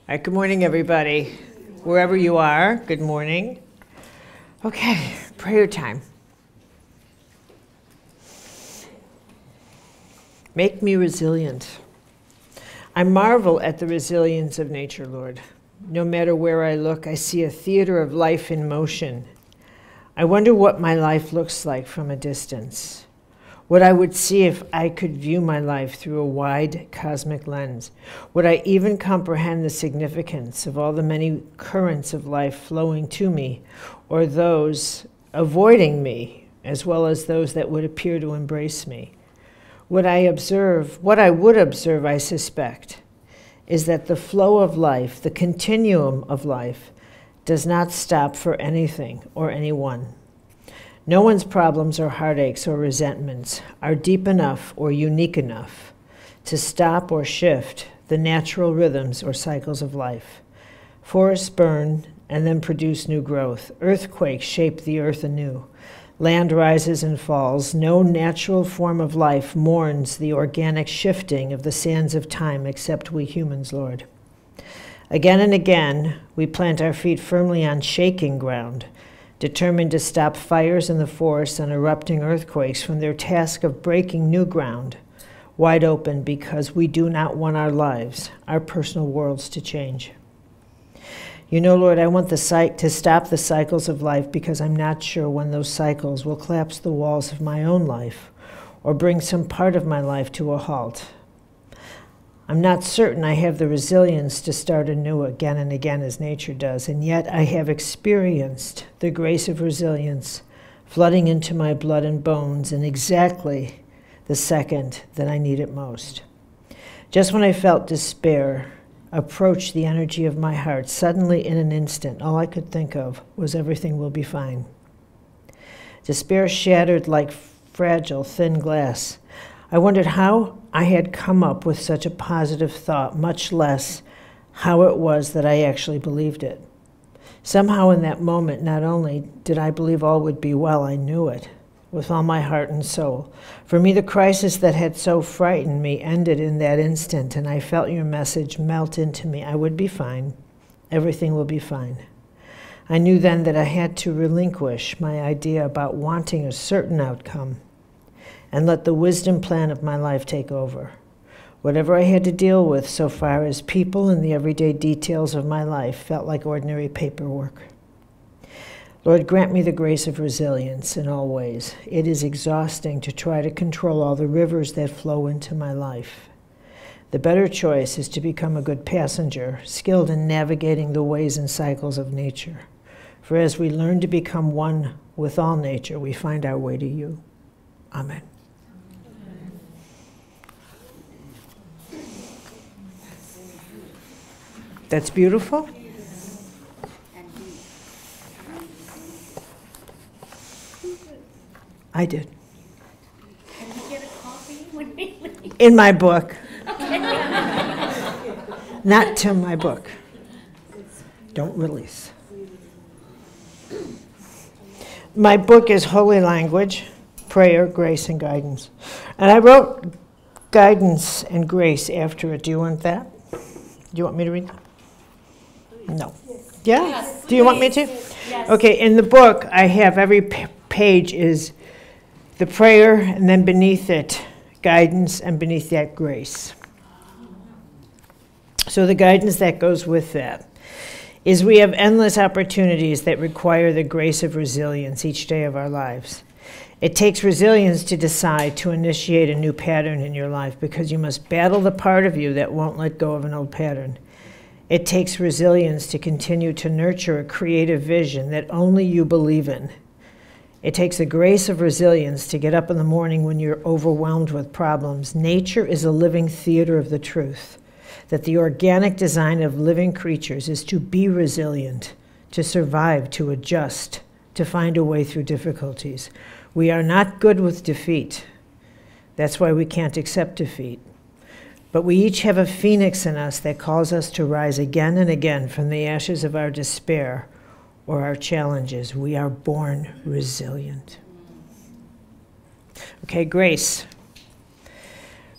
All right, good morning, everybody. Wherever you are, good morning. Okay, prayer time. Make me resilient. I marvel at the resilience of nature, Lord. No matter where I look, I see a theater of life in motion. I wonder what my life looks like from a distance. What I would see if I could view my life through a wide cosmic lens. Would I even comprehend the significance of all the many currents of life flowing to me, or those avoiding me, as well as those that would appear to embrace me? What I would observe, I suspect, is that the flow of life, the continuum of life, does not stop for anything or anyone. No one's problems or heartaches or resentments are deep enough or unique enough to stop or shift the natural rhythms or cycles of life. Forests burn and then produce new growth. Earthquakes shape the earth anew. Land rises and falls. No natural form of life mourns the organic shifting of the sands of time except we humans, Lord. Again and again, we plant our feet firmly on shaking ground, determined to stop fires in the forest and erupting earthquakes from their task of breaking new ground, wide open because we do not want our lives, our personal worlds to change. You know, Lord, I want to stop the cycles of life because I'm not sure when those cycles will collapse the walls of my own life or bring some part of my life to a halt. I'm not certain I have the resilience to start anew again and again as nature does, and yet I have experienced the grace of resilience flooding into my blood and bones in exactly the second that I need it most. Just when I felt despair approach the energy of my heart, suddenly in an instant, all I could think of was everything will be fine. Despair shattered like fragile, thin glass. I wondered how I had come up with such a positive thought, much less how it was that I actually believed it. Somehow in that moment, not only did I believe all would be well, I knew it with all my heart and soul. For me, the crisis that had so frightened me ended in that instant, and I felt your message melt into me. I would be fine. Everything will be fine. I knew then that I had to relinquish my idea about wanting a certain outcome and let the wisdom plan of my life take over. Whatever I had to deal with so far as people and the everyday details of my life felt like ordinary paperwork. Lord, grant me the grace of resilience in all ways. It is exhausting to try to control all the rivers that flow into my life. The better choice is to become a good passenger, skilled in navigating the ways and cycles of nature. For as we learn to become one with all nature, we find our way to you. Amen. That's beautiful. I did. Can we get a copy when we leave? In my book. Okay. Not to my book. Don't release. My book is Holy Language, Prayer, Grace, and Guidance. And I wrote guidance and grace after it. Do you want that? Do you want me to read that? No. Yeah? Yes, Do you want me to? Yes. Okay, in the book, I have every page is the prayer, and then beneath it, guidance, and beneath that, grace. So the guidance that goes with that is we have endless opportunities that require the grace of resilience each day of our lives. It takes resilience to decide to initiate a new pattern in your life because you must battle the part of you that won't let go of an old pattern. It takes resilience to continue to nurture a creative vision that only you believe in. It takes the grace of resilience to get up in the morning when you're overwhelmed with problems. Nature is a living theater of the truth, that the organic design of living creatures is to be resilient, to survive, to adjust, to find a way through difficulties. We are not good with defeat. That's why we can't accept defeat. But we each have a phoenix in us that calls us to rise again and again from the ashes of our despair or our challenges. We are born resilient. Okay, grace.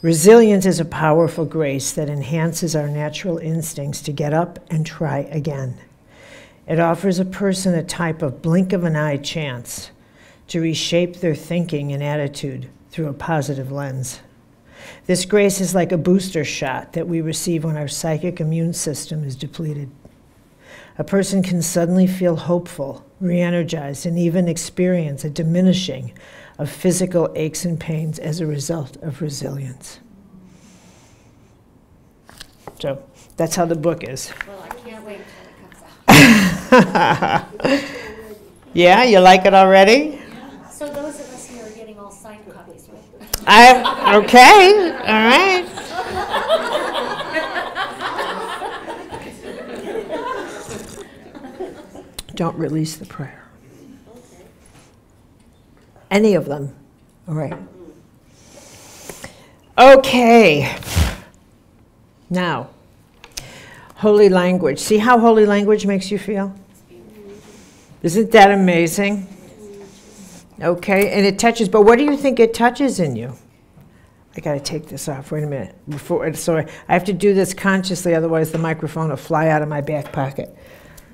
Resilience is a powerful grace that enhances our natural instincts to get up and try again. It offers a person a type of blink of an eye chance to reshape their thinking and attitude through a positive lens. This grace is like a booster shot that we receive when our psychic immune system is depleted. A person can suddenly feel hopeful, re-energized, and even experience a diminishing of physical aches and pains as a result of resilience. So that's how the book is. Well, I can't wait till it comes out. Yeah, you like it already? So those of us here are getting all signed copies, right? Okay, all right. Don't release the prayer. Any of them. All right. Okay. Now, holy language. See how holy language makes you feel? Isn't that amazing? Okay, and it touches, but what do you think it touches in you? I got to take this off. Wait a minute. So I have to do this consciously, otherwise the microphone will fly out of my back pocket.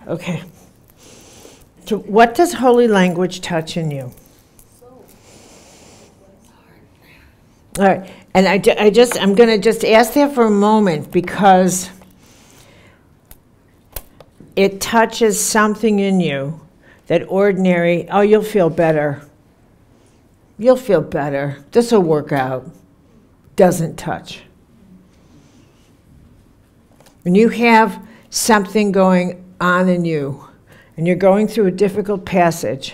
Okay. So what does holy language touch in you? All right, and I'm going to just ask that for a moment because it touches something in you that ordinary, oh, you'll feel better. You'll feel better. This will work out. Doesn't touch. When you have something going on in you and you're going through a difficult passage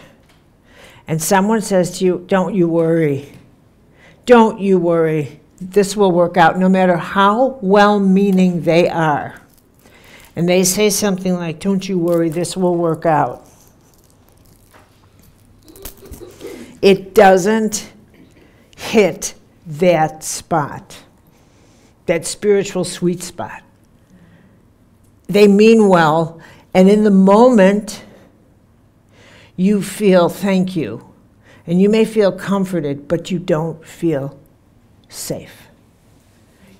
and someone says to you, don't you worry. Don't you worry. This will work out no matter how well-meaning they are. And they say something like, don't you worry, this will work out. It doesn't hit that spot, that spiritual sweet spot. They mean well, and in the moment, you feel thank you. And you may feel comforted, but you don't feel safe.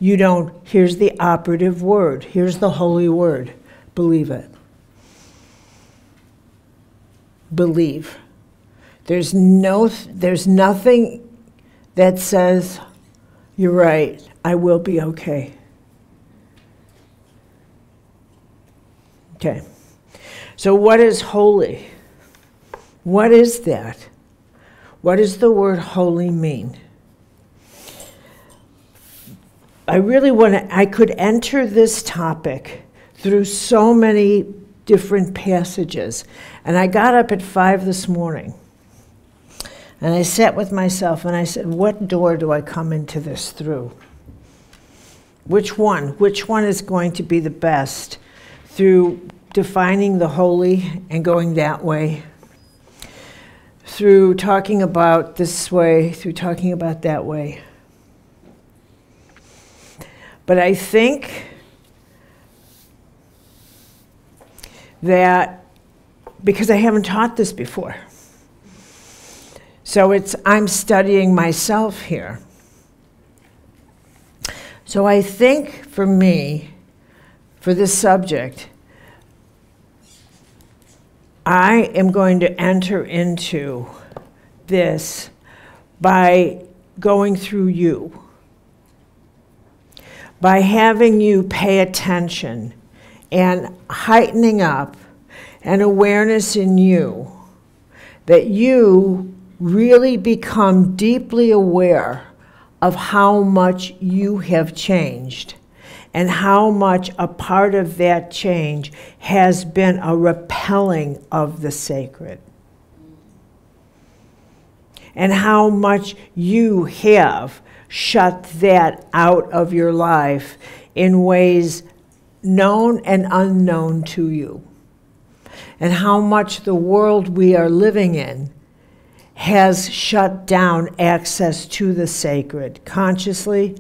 You don't, here's the operative word, here's the holy word, believe it. Believe. There's nothing that says, you're right, I will be okay. Okay. So what is holy? What is that? What does the word holy mean? I could enter this topic through so many different passages. And I got up at 5 this morning. And I sat with myself and I said, what door do I come into this through? Which one? Which one is going to be the best? Through defining the holy and going that way? Through talking about this way, through talking about that way? But I think that, because I haven't taught this before, so I'm studying myself here. So I think for me, for this subject, I am going to enter into this by going through you, by having you pay attention and heightening up an awareness in you that you really become deeply aware of how much you have changed and how much a part of that change has been a repelling of the sacred. And how much you have shut that out of your life in ways known and unknown to you. And how much the world we are living in has shut down access to the sacred, consciously,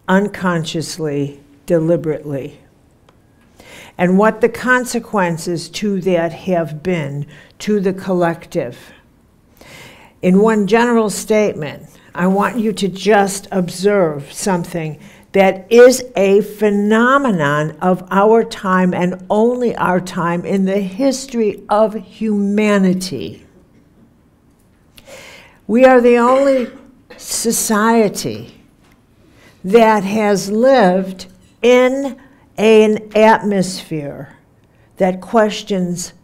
unconsciously, deliberately. And what the consequences to that have been to the collective. In one general statement, I want you to just observe something that is a phenomenon of our time and only our time in the history of humanity. We are the only society that has lived in an atmosphere that questions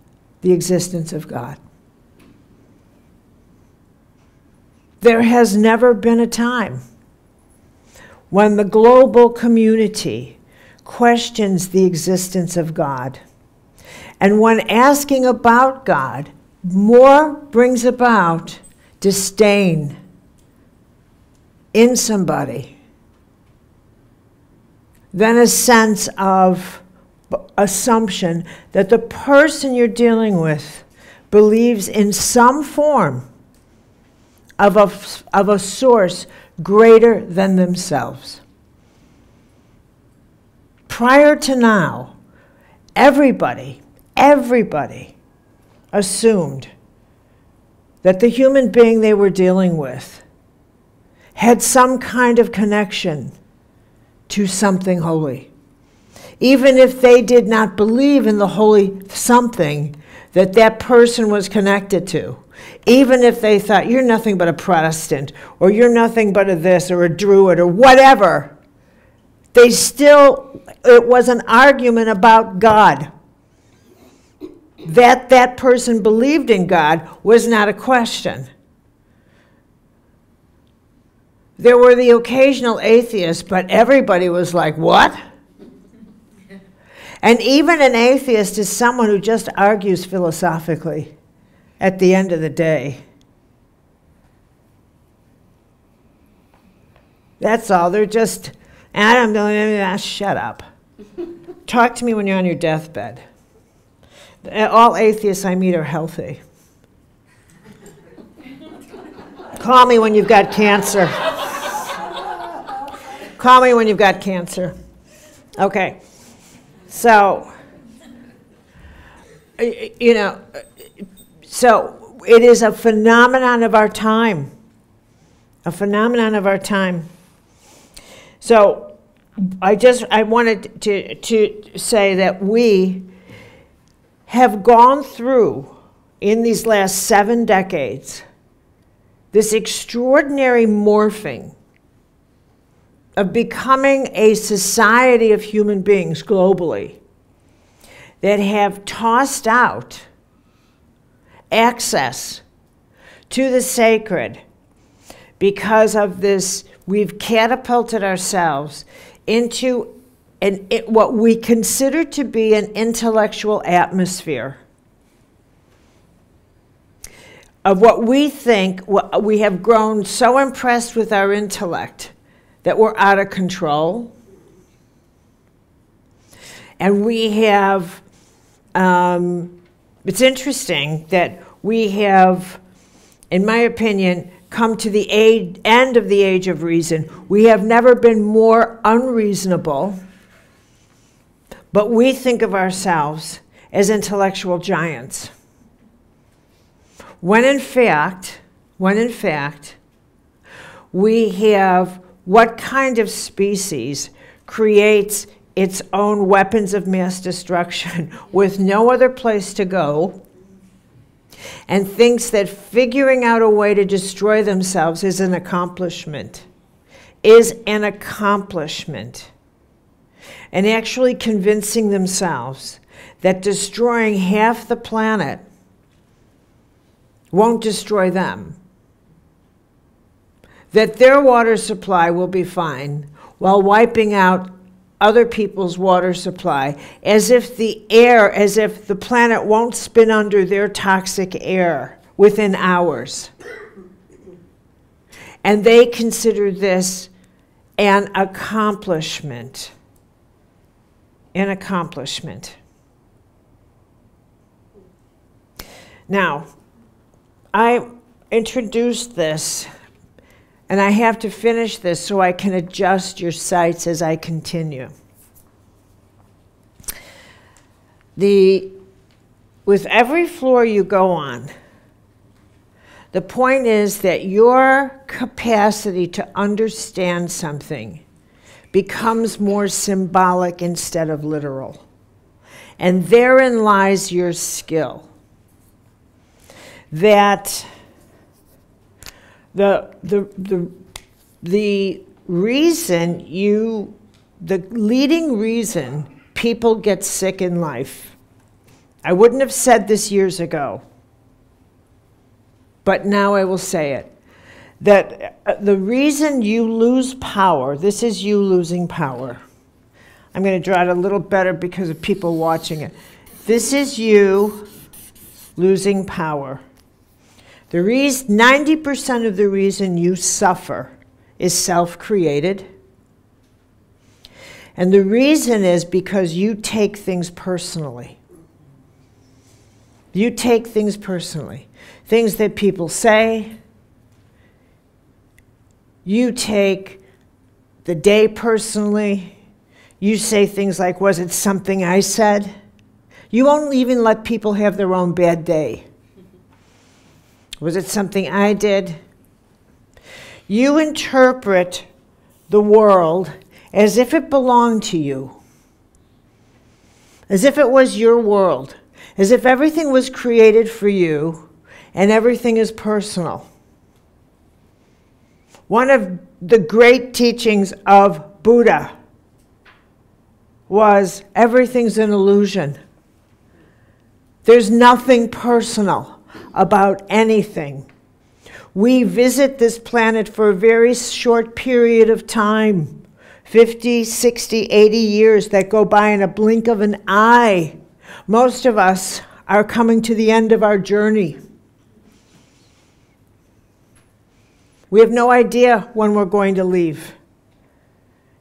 the existence of God. There has never been a time when the global community questions the existence of God. And when asking about God more brings about disdain in somebody than a sense of assumption that the person you're dealing with believes in some form of a source greater than themselves. Prior to now, everybody assumed that the human being they were dealing with had some kind of connection to something holy. Even if they did not believe in the holy something that that person was connected to. Even if they thought, you're nothing but a Protestant, or you're nothing but a this, or a Druid, or whatever, it was an argument about God. That person believed in God was not a question. There were the occasional atheists, but everybody was like, what? And even an atheist is someone who just argues philosophically at the end of the day. That's all. They're just, shut up. Talk to me when you're on your deathbed. All atheists I meet are healthy. Call me when you've got cancer. Call me when you've got cancer. Okay. So, so it is a phenomenon of our time. A phenomenon of our time. So I wanted to say that we have gone through, in these last 7 decades, this extraordinary morphing of becoming a society of human beings globally that have tossed out access to the sacred because of this. We've catapulted ourselves into what we consider to be an intellectual atmosphere of what we think. We have grown so impressed with our intellect that we're out of control. And we have, it's interesting that we have, in my opinion, come to the end of the age of reason. We have never been more unreasonable, but we think of ourselves as intellectual giants. When in fact, we have what kind of species creates its own weapons of mass destruction with no other place to go, and thinks that figuring out a way to destroy themselves is an accomplishment, and actually convincing themselves that destroying half the planet won't destroy them, that their water supply will be fine while wiping out other people's water supply, as if the planet won't spin under their toxic air within hours. And they consider this an accomplishment. An accomplishment. Now, I introduced this, and I have to finish this so I can adjust your sights as I continue. With every floor you go on, The point is that your capacity to understand something becomes more symbolic instead of literal. And therein lies your skill. That the leading reason people get sick in life, I wouldn't have said this years ago, but now I will say it, that the reason you lose power, this is you losing power. I'm going to draw it a little better because of people watching it. This is you losing power. 90% of the reason you suffer is self-created. And the reason is because you take things personally. You take things personally. Things that people say. You take the day personally. You say things like, was it something I said? You won't even let people have their own bad day. Was it something I did? You interpret the world as if it belonged to you. As if it was your world. As if everything was created for you and everything is personal. One of the great teachings of Buddha was everything's an illusion. There's nothing personal about anything. We visit this planet for a very short period of time, 50, 60, 80 years that go by in a blink of an eye. Most of us are coming to the end of our journey. We have no idea when we're going to leave.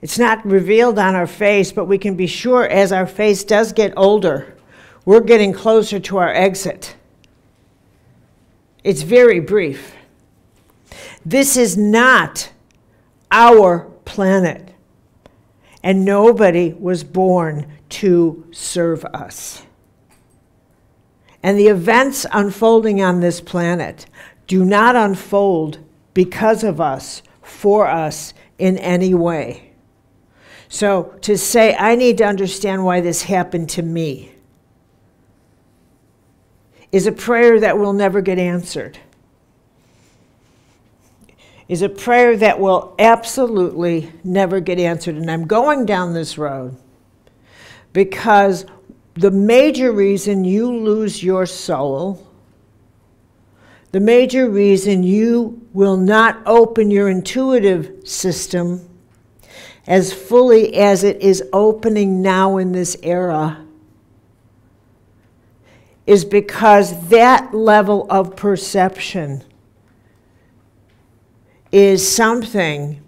It's not revealed on our face, but we can be sure as our face does get older, we're getting closer to our exit. It's very brief. This is not our planet, and nobody was born to serve us. And the events unfolding on this planet do not unfold because of us, for us, in any way. So to say, I need to understand why this happened to me, is a prayer that will never get answered. Is a prayer that will absolutely never get answered. And I'm going down this road because the major reason you lose your soul, the major reason you will not open your intuitive system as fully as it is opening now in this era, is because that level of perception is something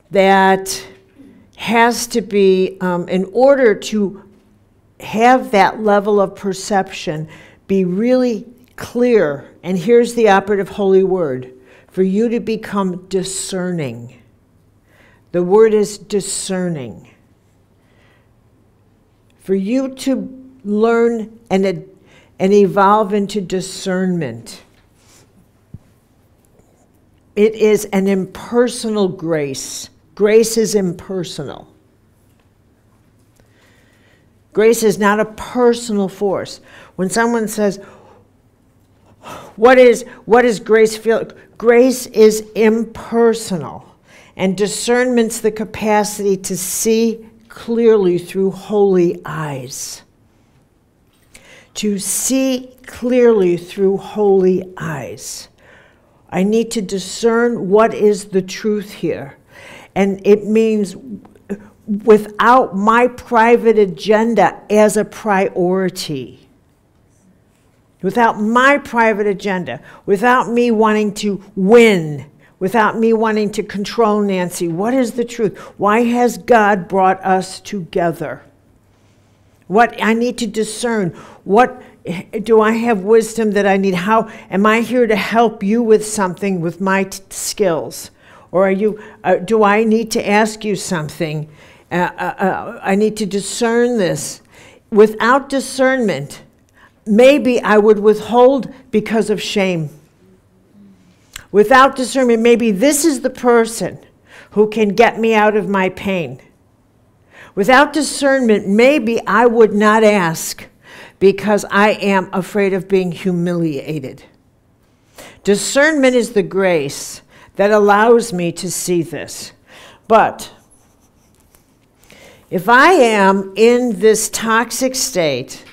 that has to be, in order to have that level of perception be really clear, and here's the operative holy word, for you to become discerning. The word is discerning. For you to learn and evolve into discernment. It is an impersonal grace. Grace is impersonal. Grace is not a personal force. When someone says, what is grace feel? Grace is impersonal. And discernment's the capacity to see clearly through holy eyes. To see clearly through holy eyes. I need to discern what is the truth here. And it means without my private agenda as a priority. Without my private agenda. Without me wanting to win. Without me wanting to control Nancy. What is the truth? Why has God brought us together? What I need to discern. What do I have wisdom that I need? How am I here to help you with something with my skills? Or are you? Do I need to ask you something? I need to discern this. Without discernment, maybe I would withhold because of shame. Without discernment, maybe this is the person who can get me out of my pain. Without discernment, maybe I would not ask because I am afraid of being humiliated. Discernment is the grace that allows me to see this. But if I am in this toxic state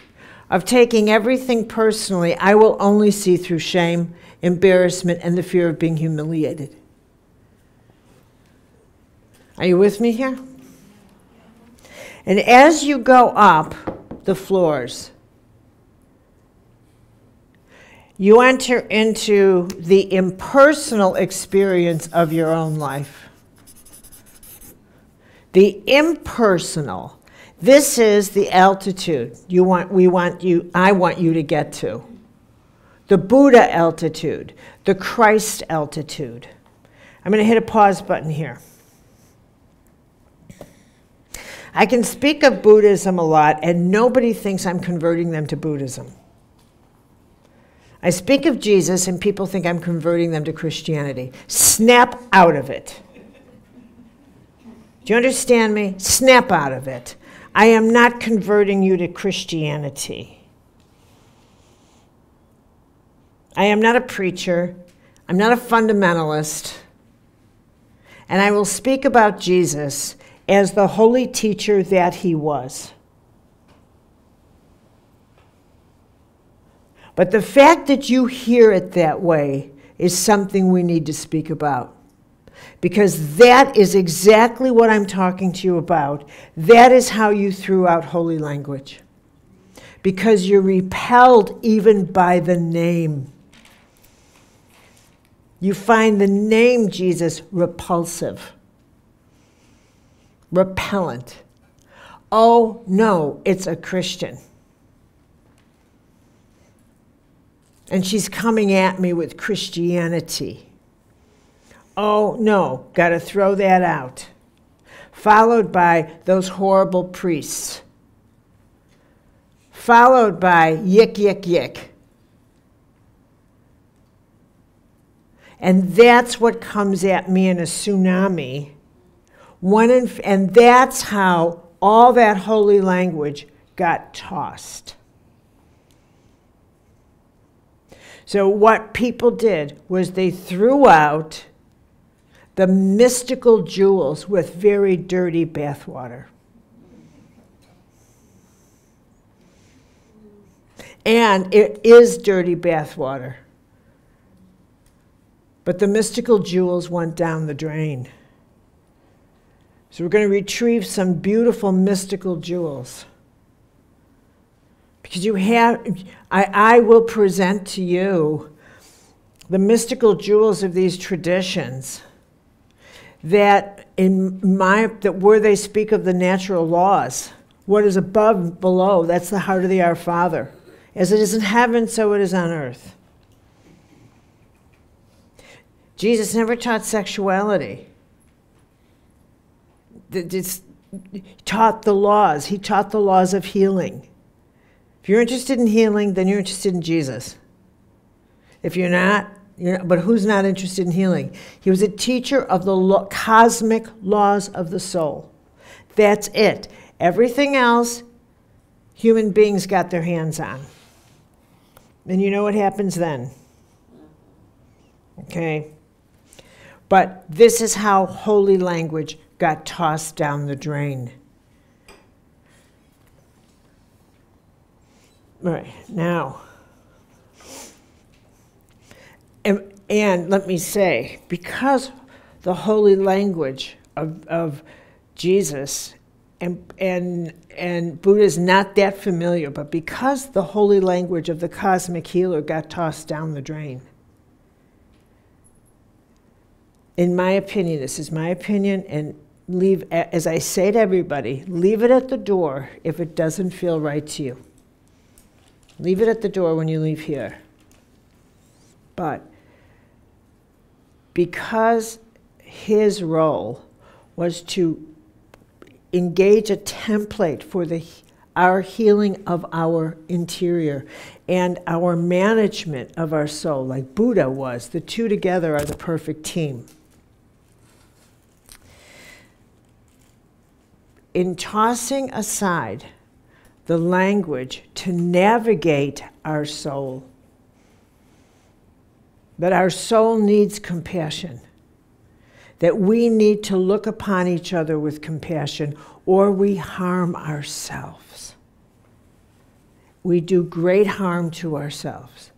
of taking everything personally, I will only see through shame, embarrassment, and the fear of being humiliated. Are you with me here? And as you go up the floors, you enter into the impersonal experience of your own life. The impersonal. This is the altitude I want you to get to. The Buddha altitude, the Christ altitude. I'm going to hit a pause button here. I can speak of Buddhism a lot, and nobody thinks I'm converting them to Buddhism. I speak of Jesus, and people think I'm converting them to Christianity. Snap out of it. Do you understand me? Snap out of it. I am not converting you to Christianity. I am not a preacher. I'm not a fundamentalist. And I will speak about Jesus as the holy teacher that he was. But the fact that you hear it that way is something we need to speak about. Because that is exactly what I'm talking to you about. That is how you threw out holy language. Because you're repelled even by the name. You find the name Jesus repulsive. Repellent. Oh no, it's a Christian. And she's coming at me with Christianity. Oh no, got to throw that out. Followed by those horrible priests. Followed by yick, yick, yick. And that's what comes at me in a tsunami. And that's how all that holy language got tossed. So what people did was they threw out the mystical jewels with very dirty bathwater. And it is dirty bathwater. But the mystical jewels went down the drain. So we're going to retrieve some beautiful mystical jewels. Because I will present to you the mystical jewels of these traditions that where they speak of the natural laws, what is above and below, that's the heart of the Our Father. As it is in heaven, so it is on earth. Jesus never taught sexuality. He taught the laws. He taught the laws of healing. If you're interested in healing, then you're interested in Jesus. If you're not, but who's not interested in healing? He was a teacher of the cosmic laws of the soul. That's it. Everything else, human beings got their hands on. And you know what happens then? Okay? But this is how holy language got tossed down the drain. All right, now, and let me say, because the holy language of Jesus and Buddha is not that familiar, but because the holy language of the cosmic healer got tossed down the drain, in my opinion, this is my opinion, and leave, as I say to everybody, leave it at the door if it doesn't feel right to you. Leave it at the door when you leave here. But because his role was to engage a template for the our healing of our interior and our management of our soul, like Buddha was. The two together are the perfect team. In tossing aside the language to navigate our soul, that our soul needs compassion, that we need to look upon each other with compassion, or we harm ourselves. We do great harm to ourselves.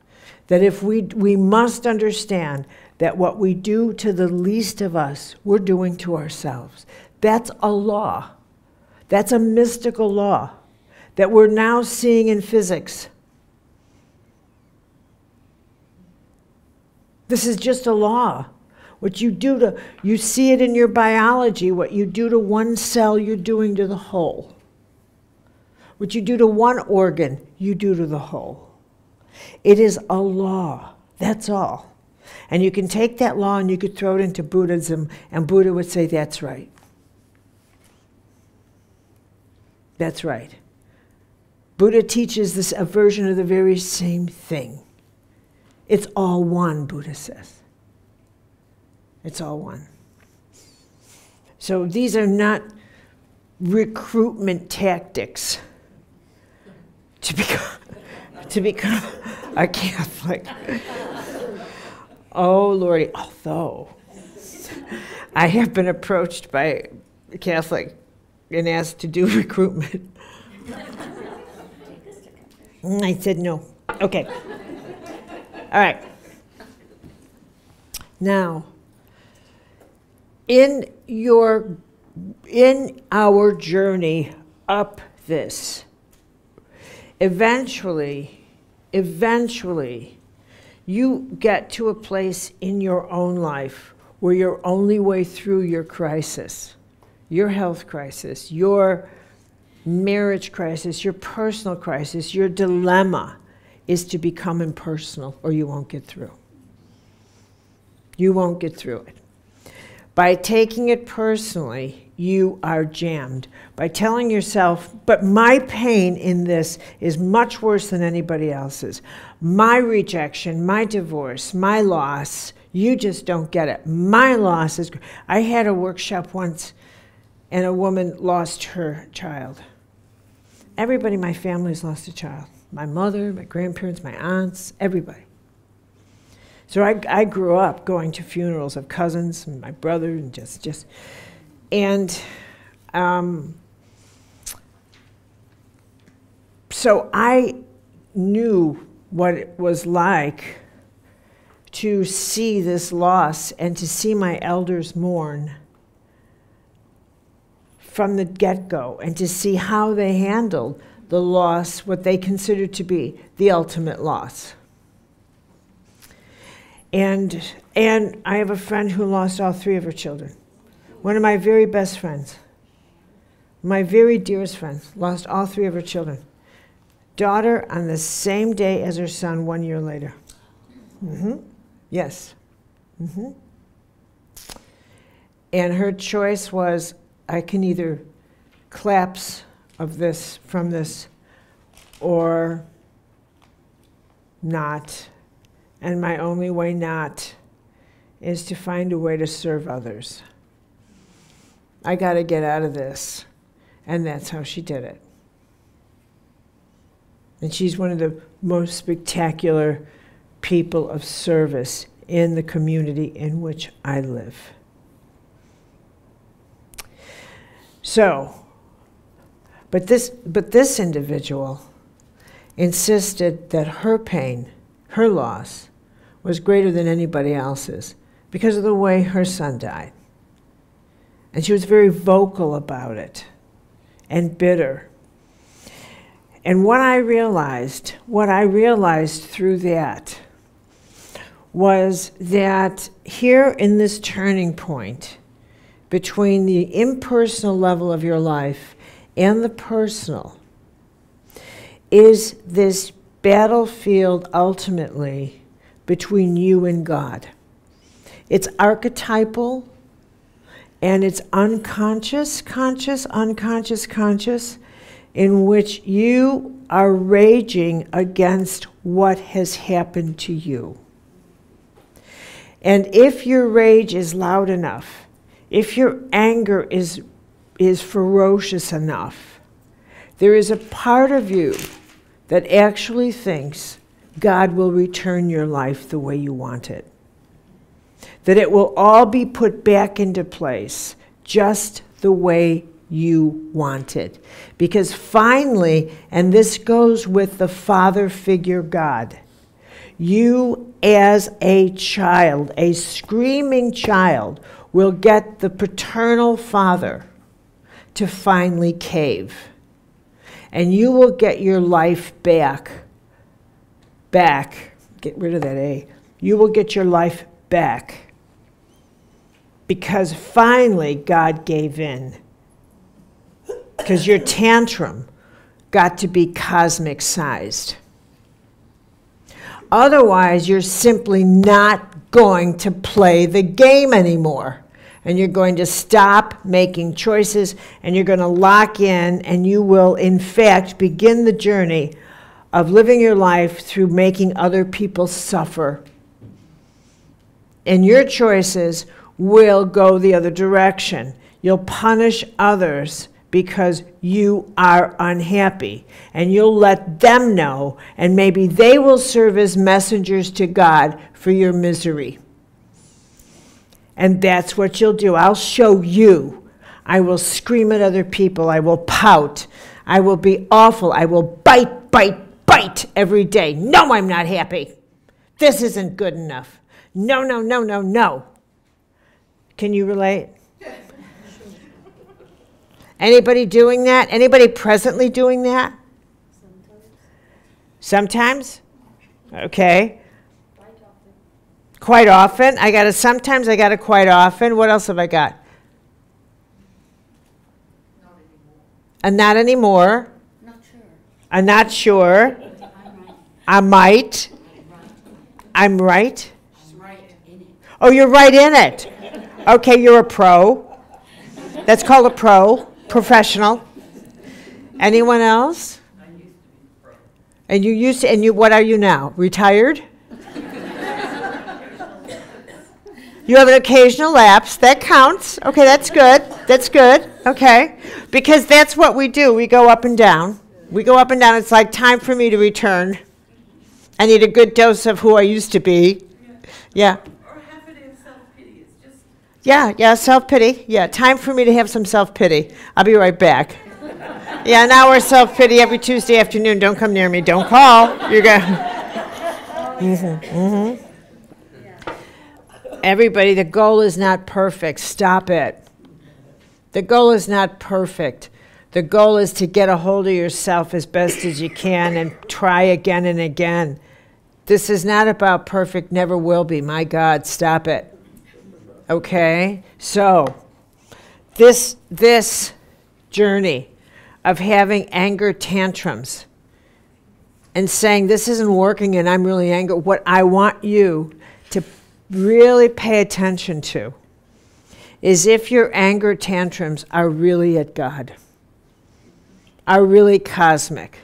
That if we must understand that what we do to the least of us, we're doing to ourselves. That's a law. That's a mystical law that we're now seeing in physics. This is just a law. What you do to, you see it in your biology, what you do to one cell, you're doing to the whole. What you do to one organ, you do to the whole. It is a law, that's all. And you can take that law and you could throw it into Buddhism, and Buddha would say, that's right. That's right. Buddha teaches this a version of the very same thing. It's all one, Buddha says. It's all one. So these are not recruitment tactics to become a Catholic. Oh, Lordy, although I have been approached by a Catholic and asked to do recruitment. I said no. Okay. All right. Now, in our journey up this, eventually, you get to a place in your own life where you're only way through your crisis, your health crisis, your marriage crisis, your personal crisis, your dilemma is to become impersonal, or you won't get through. You won't get through it. By taking it personally, you are jammed. By telling yourself, but my pain in this is much worse than anybody else's. My rejection, my divorce, my loss, you just don't get it. My loss is... I had a workshop once, and a woman lost her child. Everybody in my family's lost a child. My mother, my grandparents, my aunts, everybody. So I grew up going to funerals of cousins and my brother and so I knew what it was like to see this loss and to see my elders mourn from the get-go, and to see how they handled the loss, what they considered to be the ultimate loss. And I have a friend who lost all three of her children. One of my very best friends, my very dearest friends, lost all three of her children. Daughter on the same day as her son 1 year later. Yes. And her choice was, I can either collapse from this or not. And my only way not is to find a way to serve others. I got to get out of this. And that's how she did it. And she's one of the most spectacular people of service in the community in which I live. So, but this individual insisted that her pain, her loss, was greater than anybody else's because of the way her son died. And she was very vocal about it and bitter. And what I realized through that was that here in this turning point between the impersonal level of your life and the personal is this battlefield ultimately between you and God. It's archetypal, and it's unconscious, conscious, unconscious, conscious. in which you are raging against what has happened to you. And if your rage is loud enough, if your anger is ferocious enough, there is a part of you that actually thinks God will return your life the way you want it. That it will all be put back into place just the way you want it. Because finally, and this goes with the father figure God, you as a child, a screaming child, will get the paternal father to finally cave. And you will get your life back. Get rid of that A. You will get your life back. Because finally God gave in. Because your tantrum got to be cosmic sized. Otherwise, you're simply not going to play the game anymore. And you're going to stop making choices, and you're going to lock in, and you will, in fact, begin the journey of living your life through making other people suffer. And your choices will go the other direction. You'll punish others because you are unhappy. And you'll let them know, and maybe they will serve as messengers to God for your misery. And that's what you'll do. I'll show you. I will scream at other people. I will pout. I will be awful. I will bite every day. No, I'm not happy. This isn't good enough. No, no, no, no, no. Can you relate? Anybody doing that? Anybody presently doing that? Sometimes? Okay. Quite often. I got a sometimes, I got a quite often. What else have I got? Not anymore. Not sure. I'm not sure. I might. I'm right. Oh, you're right in it. Okay, you're a pro. That's called a pro. Professional. Anyone else? I used to be pro. And you used to, and you, what are you now? Retired? You have an occasional lapse. That counts. Okay, that's good. That's good. Okay. Because that's what we do. We go up and down. We go up and down. It's like time for me to return. I need a good dose of who I used to be. Yeah. Or half a day of self-pity. It's just... Yeah, self-pity. Yeah, time for me to have some self-pity. I'll be right back. Yeah, an hour self-pity every Tuesday afternoon. Don't come near me. Don't call. You're going to... Everybody, the goal is not perfect. Stop it. The goal is not perfect. The goal is to get a hold of yourself as best as you can and try again and again. This is not about perfect, never will be. My God, stop it. Okay? So, this journey of having anger tantrums and saying, this isn't working and I'm really angry, what I want you to really pay attention to is if your anger tantrums are really at God, are really cosmic,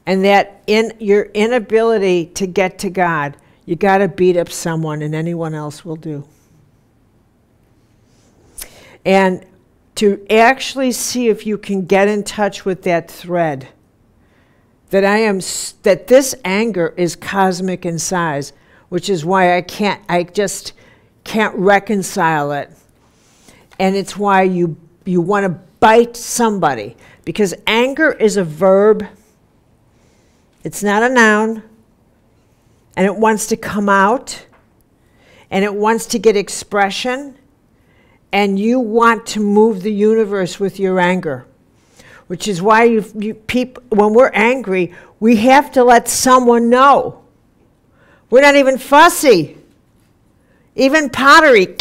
and that in your inability to get to God, you got to beat up someone and anyone else will do. And to actually see if you can get in touch with that thread, that this anger is cosmic in size, which is why I just can't reconcile it. And it's why you want to bite somebody. Because anger is a verb. It's not a noun. And it wants to come out. And it wants to get expression. And you want to move the universe with your anger. Which is why people, when we're angry, we have to let someone know. We're not even fussy. Even pottery.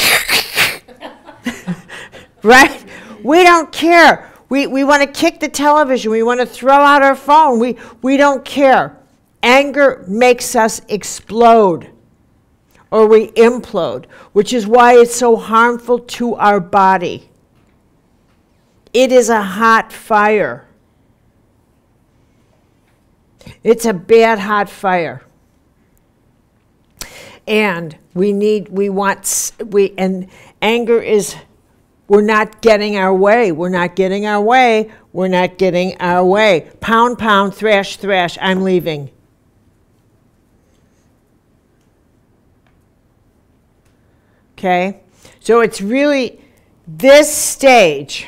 Right? We don't care. We want to kick the television. We want to throw out our phone. We don't care. Anger makes us explode. Or we implode. Which is why it's so harmful to our body. It is a hot fire. It's a bad hot fire. And and anger is, we're not getting our way. We're not getting our way. We're not getting our way. Pound, pound, thrash, thrash, I'm leaving. Okay? So it's really this stage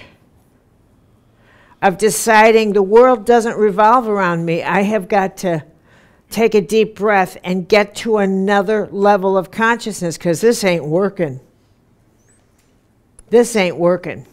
of deciding the world doesn't revolve around me. I have got to take a deep breath and get to another level of consciousness, because this ain't working. This ain't working.